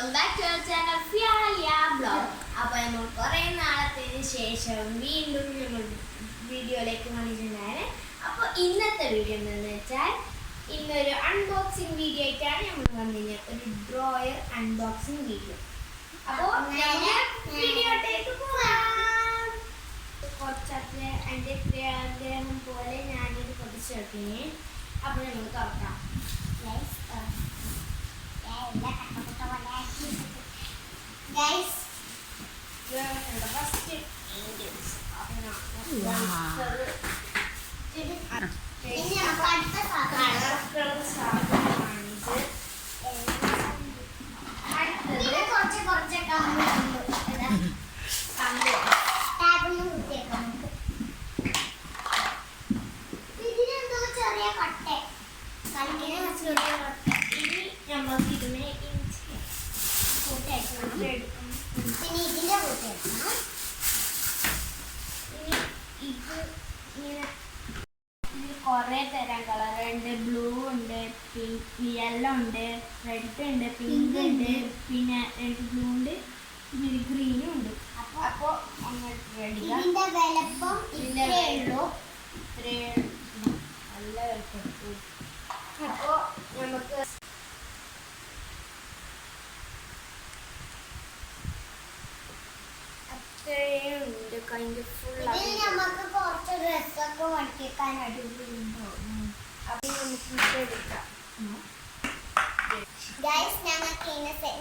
Welcome back to our channel ഫിയാലിയ blog. അപ്പോൾ നമ്മൾ കുറേ നാളത്തിന് ശേഷം വീണ്ടും നമ്മൾ വീഡിയോയിലേക്ക് വന്നിട്ടുണ്ടായിരുന്നു. അപ്പോൾ ഇന്നത്തെ വീഡിയോ എന്താണെന്ന് വെച്ചാൽ ഇന്നൊരു അൺബോക്സിങ് വീഡിയോ ആയിട്ടാണ് നമ്മൾ വന്നിരുന്നത്. ഒരു ഡ്രോയർ അൺബോക്സിങ് വീഡിയോ. അപ്പോൾ വീഡിയോയിലേക്ക് പോകാം. കുറച്ചൊക്കെ എൻ്റെ ആഗ്രഹം പോലെ ഞാനൊരു പൊതിച്ചെടുത്തിനെ. അപ്പോൾ നമ്മൾ തുറക്കാം. Guys, the first angels. കുറേ തരം കളറുണ്ട്. ബ്ലൂ ഉണ്ട്, യെല്ലോ ഉണ്ട്, റെഡ് ഉണ്ട്, പിങ്ക് ഉണ്ട്, പിന്നെ രണ്ട് ബ്ലൂ ഉണ്ട്, പിന്നെ ഗ്രീനും ഉണ്ട്. അപ്പോൾ ഇതിന്റെ വലുപ്പം ഇത്രേ ഉള്ളൂ. നല്ല വലുപ്പം. അപ്പോൾ നമുക്ക് ഉണ്ട്. കഴിഞ്ഞ ഫുൾ നമുക്ക് കുറച്ച് ഡ്രസ്സൊക്കെ വടിക്കാൻ അടിപൊളിയുണ്ടോ. അപ്പം നമുക്ക് എടുക്കാം. ഗൈസ് ഞങ്ങൾക്ക്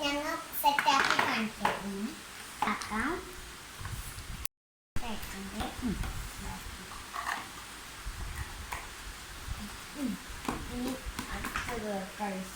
ഞങ്ങൾ സെറ്റാക്കി കാണിക്കാം. ഇനി അടുത്തത് ഗൈസ്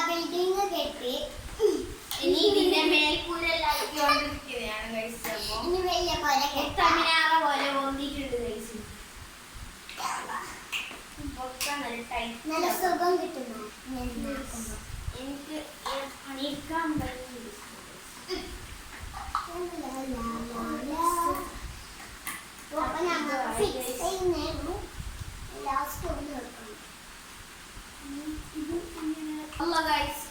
ബിൽഡിംഗ് കെട്ടി ഇനി ഇതിന്റെ മേൽക്കൂരെല്ലാം ആക്കിക്കൊണ്ടിരിക്കുകയാണ് ഗൈസ്. ഇനി വലിയ പോലെ തമിഴ്നാട് പോലെ ഓന്നിട്ടുണ്ട് ഗൈസ്. നല്ല സുഖം കിട്ടുന്നു. എനിക്ക് പണിയെടുക്കാൻ പറ്റും. അപ്പൊ ഞങ്ങൾ ഫിക്സ് ചെയ്യുന്നു. ലാസ്റ്റ്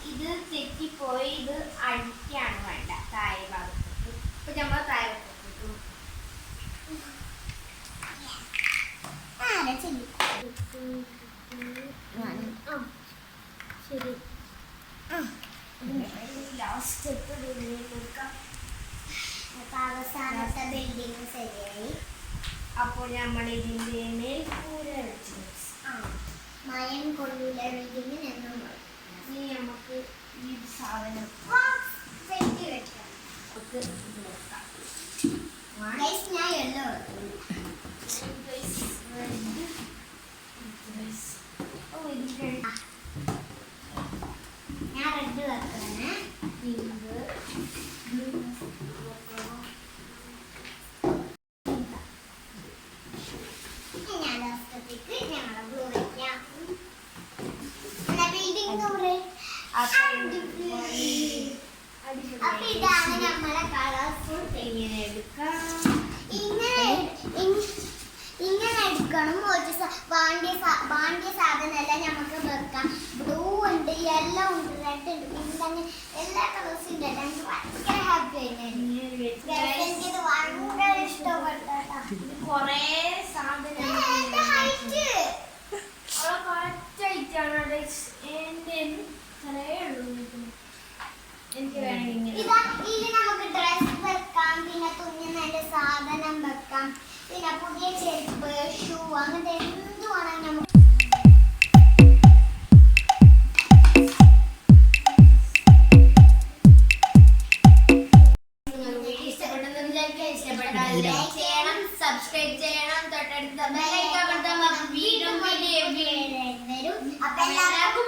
ഇത് തെറ്റിപ്പോയി. ഇത് അടിക്കാണ് വേണ്ട താഴെ ഭാഗത്തേക്ക്. ഇപ്പൊ നമ്മൾ താഴെ ശരി. ലാസ്റ്റ് കൊടുക്കാം. അവസാനത്തെ ബിൽഡിങ് ശരിയായി. അപ്പോൾ നമ്മൾ ഇതിന്റെ മേൽക്കൂര വെച്ചു. മയം കൊള്ളില്ല വീടിന് ഞങ്ങൾ. ഇനി നമുക്ക് ഈ സാധനം വെട്ടി വെക്കാം. ഞാൻ യെല്ലോ ഞാൻ റെഡ് വെക്കണേ. പിങ്ക്, ബ്ലൂ വെക്കണം. ഞാൻ ലാസ്റ്റത്തേക്ക് ഞങ്ങളെ ബ്ലൂ വെക്കാം. അപ്പൊ ഇതാണ് നമ്മളെ കളർഫുൾ. ഇങ്ങനെ എടുക്കാം. ഇങ്ങനെ എടുക്കണം. വാണ്ടിയ സാധനമെല്ലാം നമുക്ക് വെക്കാം. ബ്ലൂ ഉണ്ട്, യെല്ലോ ഉണ്ട്, റെഡ് ഉണ്ട്, പിങ്ക്, അങ്ങനെ എല്ലാ കളേഴ്സും ഉണ്ട്. എനിക്ക് ഭയങ്കര ഹാപ്പി ആയിരുന്നു. എനിക്കിത് ഭയങ്കര ഇഷ്ടപ്പെട്ട കുറേ സാധനം. എനിക്ക് വേണമെങ്കിൽ ഇതിൽ നമുക്ക് ഡ്രസ് വെക്കാം, പിന്നെ തുന്നുന്നതിന്റെ സാധനം വെക്കാം, പിന്നെ പുതിയ ചെരുപ്പ്, ഷൂ, അങ്ങനത്തെ എന്തുവാണെങ്കിൽ നമുക്ക് ഇഷ്ടപ്പെട്ടാൽ ലൈക്ക് ചെയ്യണം, സബ്സ്ക്രൈബ് ചെയ്യണം, തൊട്ടടുത്ത ബെൽ ഐക്കൺ അപ്പൊ എല്ലാവർക്കും